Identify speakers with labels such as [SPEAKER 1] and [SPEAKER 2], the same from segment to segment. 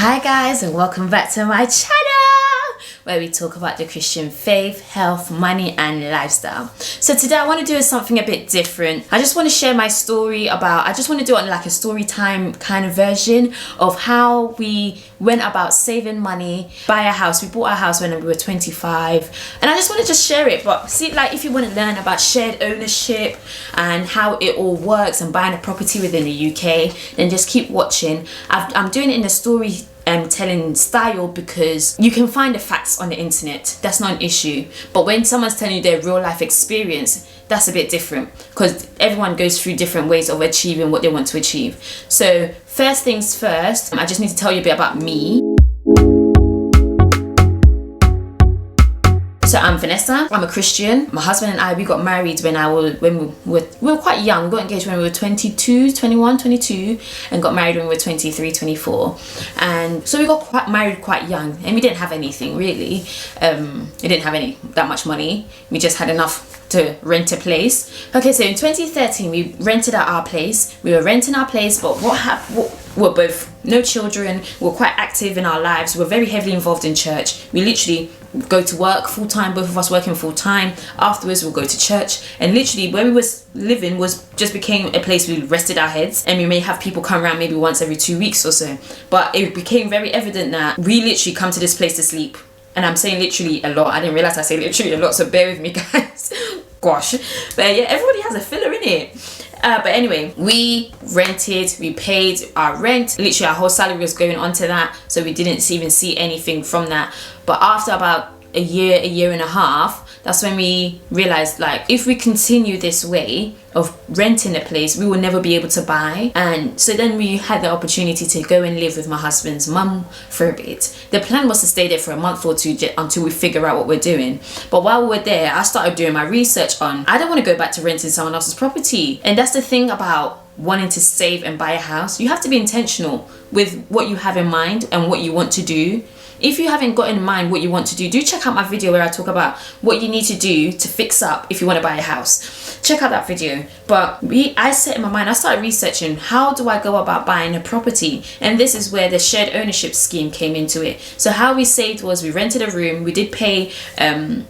[SPEAKER 1] Hi guys, and welcome back to my channel where we talk about the Christian faith, health, money and lifestyle. So today I want to do something a bit different. I just want to share my story I just want to do it on like a story time kind of version of how we went about saving money, buy a house. We bought our house when we were 25 and I just want to just share it. But see, like if you want to learn about shared ownership and how it all works and buying a property within the UK, then just keep watching. I'm doing it in a story telling style because you can find the facts on the internet. That's not an issue. But when someone's telling you their real life experience, that's a bit different because everyone goes through different ways of achieving what they want to achieve. So first things first, I just need to tell you a bit about me. So I'm Vanessa, I'm a Christian. My husband and I, we got married when we were quite young. We got engaged when we were 21, 22 and got married when we were 23, 24. And so we got married quite young and we didn't have anything really. We didn't have that much money. We just had enough to rent a place. Okay, so in 2013 we rented out our place. We were renting our place, but we're both no children. We're quite active in our lives. We're very heavily involved in church. We literally go to work full time, both of us working full time. Afterwards we'll go to church, and literally where we was living just became a place we rested our heads, and we may have people come around maybe once every 2 weeks or so. But it became very evident that we literally come to this place to sleep. And I'm saying literally a lot. I didn't realize I say literally a lot, so bear with me guys. Gosh. But yeah, everybody has a filler in it. But anyway, we rented, we paid our rent. Literally our whole salary was going onto that, so we didn't even see anything from that. But after about a year and a half, that's when we realized, like, if we continue this way of renting a place, we will never be able to buy. And so then we had the opportunity to go and live with my husband's mum for a bit. The plan was to stay there for a month or two until we figure out what we're doing. But while we were there, I started doing my research on, I don't want to go back to renting someone else's property. And that's the thing about wanting to save and buy a house. You have to be intentional with what you have in mind and what you want to do. If you haven't got in mind what you want to do check out my video where I talk about what you need to do to fix up if you want to buy a house. Check out that video. But I set in my mind, I started researching, how do I go about buying a property? And this is where the shared ownership scheme came into it. So how we saved was we rented a room, we did pay a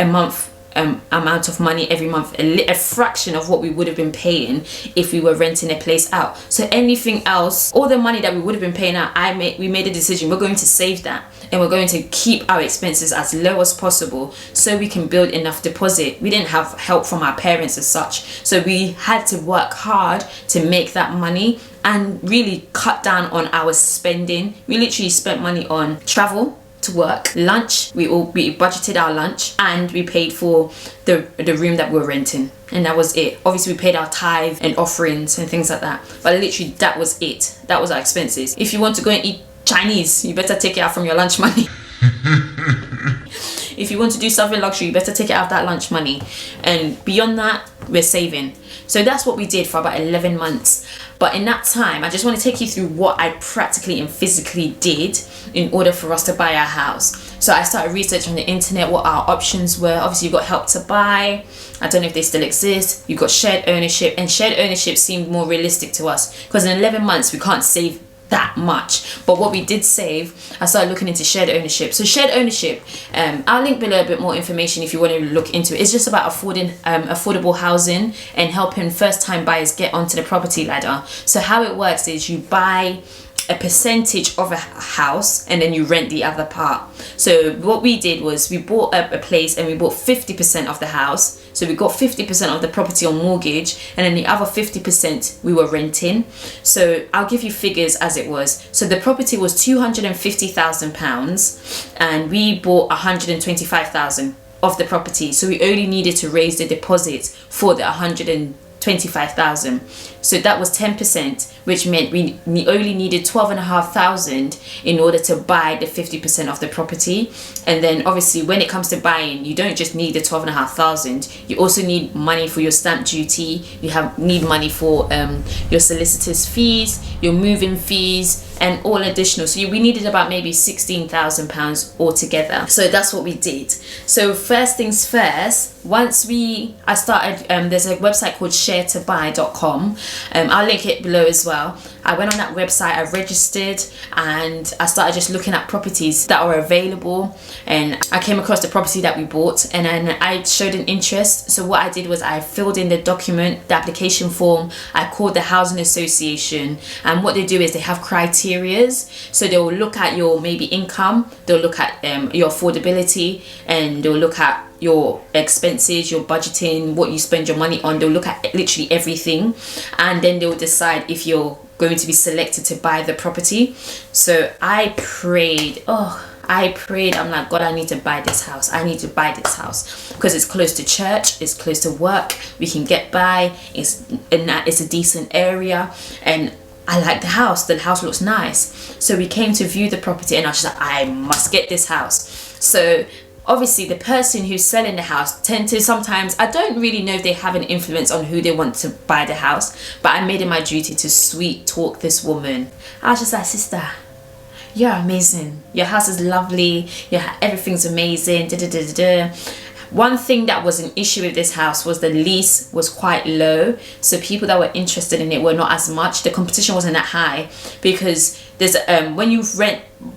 [SPEAKER 1] month amount of money every month, a fraction of what we would have been paying if we were renting a place out. So anything else, all the money that we would have been paying out, we made a decision, we're going to save that and we're going to keep our expenses as low as possible so we can build enough deposit. We didn't have help from our parents as such, so we had to work hard to make that money and really cut down on our spending. We literally spent money on travel to work, lunch, we budgeted our lunch, and we paid for the room that we were renting, and that was it. Obviously we paid our tithe and offerings and things like that, but literally that was it. That was our expenses. If you want to go and eat Chinese, you better take it out from your lunch money. If you want to do something luxury, you better take it out of that lunch money. And beyond that, we're saving. So that's what we did for about 11 months. But in that time, I just want to take you through what I practically and physically did in order for us to buy our house. So I started researching on the internet what our options were. Obviously, you got Help to Buy. I don't know if they still exist. You got shared ownership, and shared ownership seemed more realistic to us because in 11 months, we can't save that much. But what we did save, I started looking into shared ownership. So shared ownership, I'll link below a bit more information if you want to look into it. It's just about affordable housing and helping first time buyers get onto the property ladder. So how it works is you buy a percentage of a house and then you rent the other part. So what we did was we bought a place and we bought 50% of the house. So we got 50% of the property on mortgage, and then the other 50% we were renting. So I'll give you figures as it was. So the property was £250,000 and we bought 125,000 of the property. So we only needed to raise the deposit for the 125,000. So that was 10%, which meant we only needed 12,500 in order to buy the 50% of the property. And then obviously when it comes to buying, you don't just need the 12,500, you also need money for your stamp duty, need money for your solicitor's fees, your moving fees, and all additional. So we needed about maybe £16,000 altogether. So that's what we did. So first things first, once I started, there's a website called sharetobuy.com. I'll link it below as well. I went on that website, I registered, and I started just looking at properties that were available, and I came across the property that we bought, and then I showed an interest. So what I did was I filled in the document, the application form. I called the housing association, and what they do is they have criterias. So they will look at your maybe income, they'll look at your affordability, and they'll look at your expenses, your budgeting, what you spend your money on. They'll look at literally everything, and then they'll decide if you're going to be selected to buy the property. So I prayed, I'm like, God, I need to buy this house. I need to buy this house because it's close to church, it's close to work, we can get by, it's a decent area, and I like the house. The house looks nice. So we came to view the property, and I was just like, I must get this house. So obviously the person who's selling the house tend to sometimes, I don't really know if they have an influence on who they want to buy the house, but I made it my duty to sweet talk this woman. I was just like, sister, you're amazing. Your house is lovely. Everything's amazing. One thing that was an issue with this house was the lease was quite low. So people that were interested in it were not as much. The competition wasn't that high because there's when you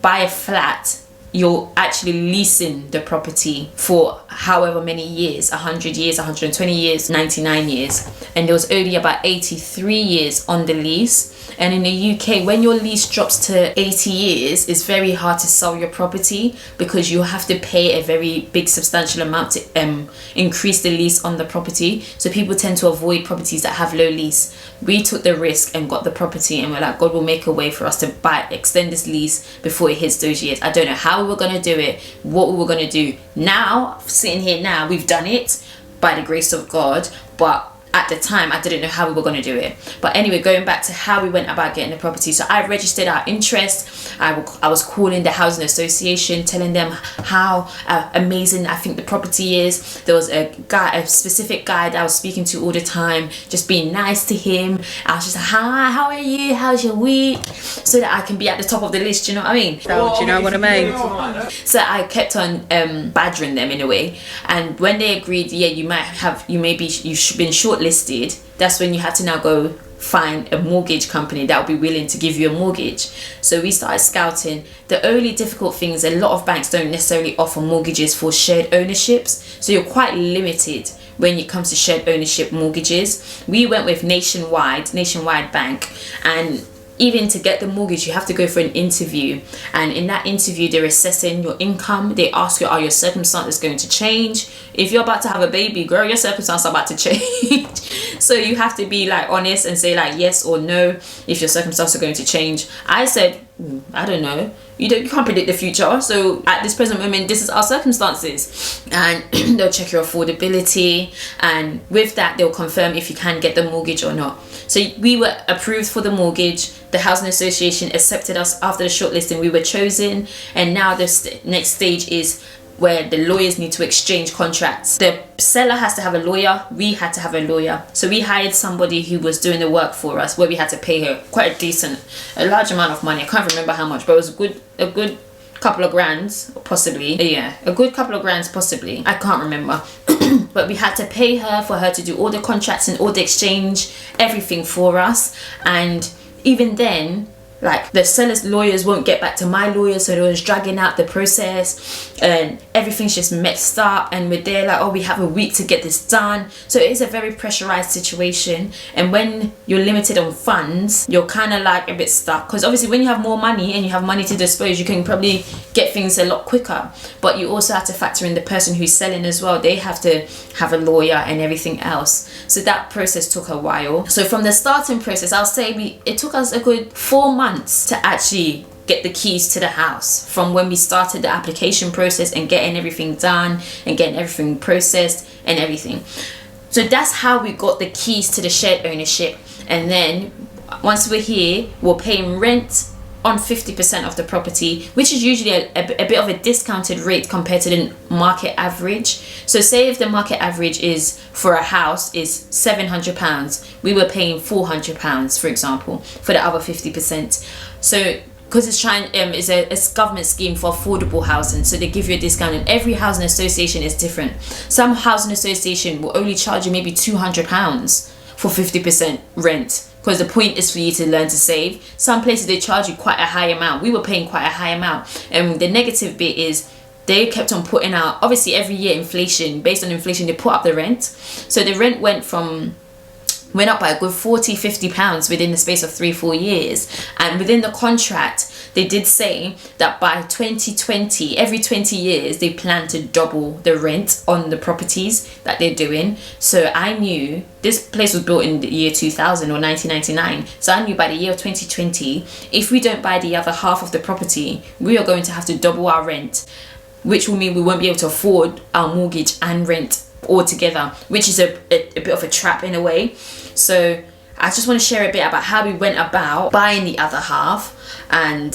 [SPEAKER 1] buy a flat, you're actually leasing the property for however many years, 100 years, 120 years, 99 years, and there was only about 83 years on the lease. And in the UK, when your lease drops to 80 years, it's very hard to sell your property because you have to pay a very big substantial amount to increase the lease on the property. So people tend to avoid properties that have low lease. We took the risk and got the property, and we're like, God will make a way for us to extend this lease before it hits those years. I don't know how we were going to do it, what we were going to do. Now, sitting here now, we've done it by the grace of God, but at the time I didn't know how we were going to do it. But anyway, going back to how we went about getting the property. So I registered our interest. I was calling the housing association, telling them how amazing I think the property is. There was a specific guy that I was speaking to all the time, just being nice to him. I was just like, hi, how are you, how's your week, so that I can be at the top of the list, do you know what I mean?
[SPEAKER 2] So, do you know what I mean?
[SPEAKER 1] So I kept on badgering them in a way, and when they agreed, yeah, you've been shortlisted, that's when you have to now go find a mortgage company that will be willing to give you a mortgage. So we started scouting. The only difficult thing is a lot of banks don't necessarily offer mortgages for shared ownerships, so you're quite limited when it comes to shared ownership mortgages. We went with Nationwide Bank, and even to get the mortgage, you have to go for an interview, and in that interview they're assessing your income. They ask you, are your circumstances going to change? If you're about to have a baby, girl, your circumstances are about to change. So you have to be like honest and say like yes or no if your circumstances are going to change. I said, I don't know. You can't predict the future, so at this present moment this is our circumstances. And they'll check your affordability, and with that they'll confirm if you can get the mortgage or not. So we were approved for the mortgage. The housing association accepted us after the shortlisting. We were chosen, and now the next stage is where the lawyers need to exchange contracts. The seller has to have a lawyer, we had to have a lawyer. So we hired somebody who was doing the work for us, where we had to pay her quite a large amount of money. I can't remember how much, but it was a good couple of grands, possibly. Yeah, a good couple of grands, possibly. I can't remember. But we had to pay her for her to do all the contracts and all the exchange, everything for us. And even then, like, the seller's lawyers won't get back to my lawyer, so it was dragging out the process, and everything's just messed up, and we're there like, oh, we have a week to get this done. So it is a very pressurized situation, and when you're limited on funds, you're kind of like a bit stuck, because obviously when you have more money and you have money to dispose, you can probably get things a lot quicker, but you also have to factor in the person who's selling as well. They have to have a lawyer and everything else, so that process took a while. So from the starting process, I'll say it took us a good 4 months to actually get the keys to the house, from when we started the application process and getting everything done and getting everything processed and everything. So that's how we got the keys to the shared ownership. And then once we're here, we're paying rent on 50% of the property, which is usually a bit of a discounted rate compared to the market average. So say if the market average is for a house is £700, we were paying £400, for example, for the other 50%. So because it's a government scheme for affordable housing, so they give you a discount, and every housing association is different. Some housing association will only charge you maybe £200 for 50% rent, because the point is for you to learn to save. Some places they charge you quite a high amount. We were paying quite a high amount, and the negative bit is they kept on putting out, obviously every year inflation, based on inflation they put up the rent. So the rent went up by a good 40-50 pounds within the space of 3-4 years. And within the contract they did say that by 2020, every 20 years they plan to double the rent on the properties that they're doing. So I knew this place was built in the year 2000 or 1999, so I knew by the year of 2020, if we don't buy the other half of the property, we are going to have to double our rent, which will mean we won't be able to afford our mortgage and rent altogether, which is a bit of a trap in a way. So I just want to share a bit about how we went about buying the other half, and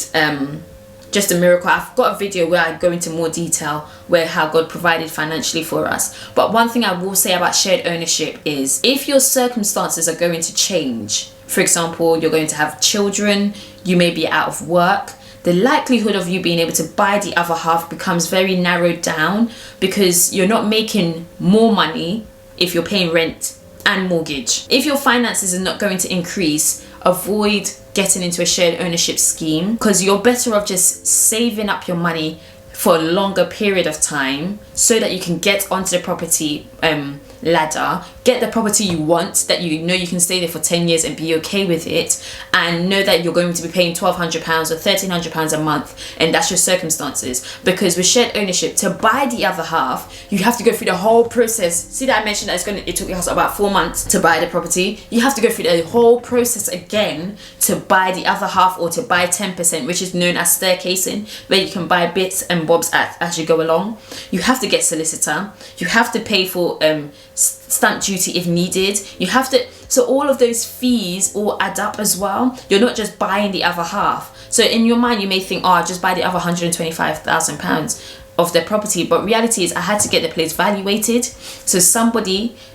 [SPEAKER 1] just a miracle. I've got a video where I go into more detail where how God provided financially for us. But one thing I will say about shared ownership is if your circumstances are going to change, for example, you're going to have children, you may be out of work, the likelihood of you being able to buy the other half becomes very narrowed down, because you're not making more money if you're paying rent and mortgage. If your finances are not going to increase, avoid getting into a shared ownership scheme, because you're better off just saving up your money for a longer period of time so that you can get onto the property ladder, get the property you want, that you know you can stay there for 10 years and be okay with it, and know that you're going to be paying £1,200 or £1,300 a month, and that's your circumstances. Because with shared ownership, to buy the other half, you have to go through the whole process. See that I mentioned that it took us about 4 months to buy the property? You have to go through the whole process again to buy the other half, or to buy 10%, which is known as staircasing, where you can buy bits and bobs as you go along. You have to get solicitor, you have to pay for stamp duty if needed, you have to, so all of those fees all add up as well. You're not just buying the other half. So in your mind you may think, oh, I'll just buy the other £125,000 of their property, but reality is I had to get the place valuated. So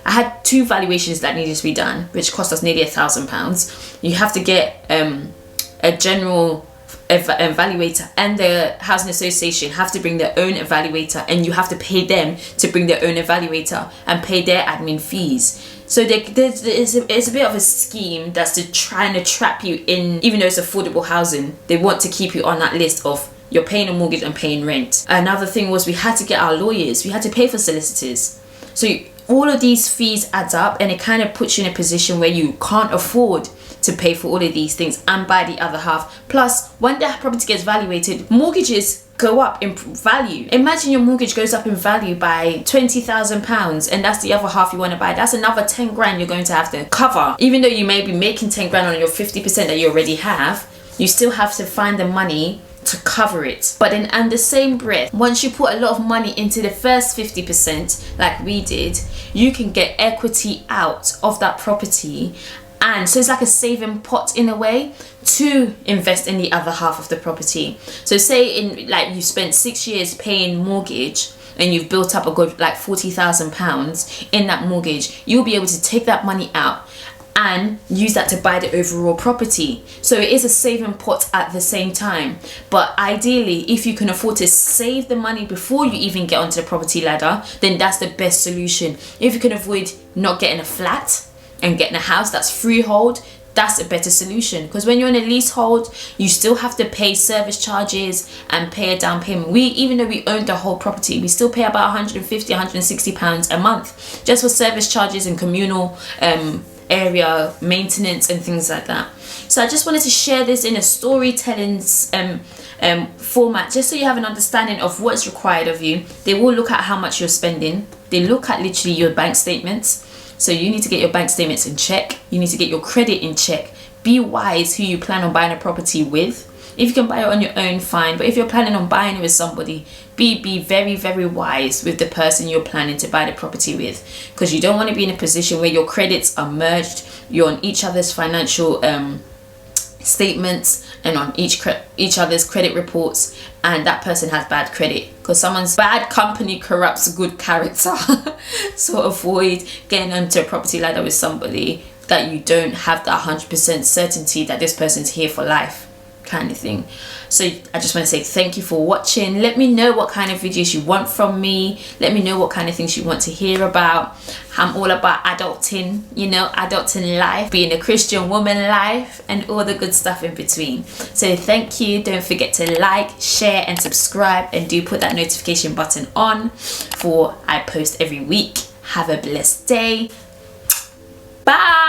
[SPEAKER 1] I had 2 valuations that needed to be done, which cost us nearly £1,000. You have to get a general evaluator, and the housing association have to bring their own evaluator, and you have to pay them to bring their own evaluator and pay their admin fees. So it's a bit of a scheme that's to try to trap you in. Even though it's affordable housing, they want to keep you on that list of you're paying a mortgage and paying rent. Another thing was we had to get our lawyers, we had to pay for solicitors. So all of these fees adds up, and it kind of puts you in a position where you can't afford to pay for all of these things and buy the other half. Plus, when the property gets valuated, mortgages go up in value. Imagine your mortgage goes up in value by £20,000, and that's the other half you want to buy. That's another 10 grand you're going to have to cover. Even though you may be making 10 grand on your 50% that you already have, you still have to find the money to cover it. But then in the same breath, once you put a lot of money into the first 50% like we did, you can get equity out of that property. And so it's like a saving pot in a way to invest in the other half of the property. So say you spent 6 years paying mortgage, and you've built up a good like £40,000 in that mortgage, you'll be able to take that money out and use that to buy the overall property. So it is a saving pot at the same time. But ideally, if you can afford to save the money before you even get onto the property ladder, then that's the best solution. If you can avoid not getting a flat and getting a house that's freehold, that's a better solution. Because when you're in a leasehold, you still have to pay service charges and pay a down payment. Even though we own the whole property, we still pay about £150-160 a month just for service charges and communal area maintenance and things like that. So I just wanted to share this in a storytelling format, just so you have an understanding of what's required of you. They will look at how much you're spending. They look at literally your bank statements. So you need to get your bank statements in check. You need to get your credit in check. Be wise who you plan on buying a property with. If you can buy it on your own, fine. But if you're planning on buying it with somebody, be very, very wise with the person you're planning to buy the property with. Because you don't want to be in a position where your credits are merged. You're on each other's financial statements and on each other's credit reports, and that person has bad credit, because someone's bad company corrupts good character. So avoid getting onto a property ladder with somebody that you don't have that 100% certainty that this person's here for life. kind of thing. So I just want to say thank you for watching. Let me know what kind of videos you want from me. Let me know what kind of things you want to hear about. I'm all about adulting, you know, adulting life, being a Christian woman life, and all the good stuff in between. So thank you. Don't forget to like, share and subscribe, and do put that notification button on for I post every week. Have a blessed day. Bye.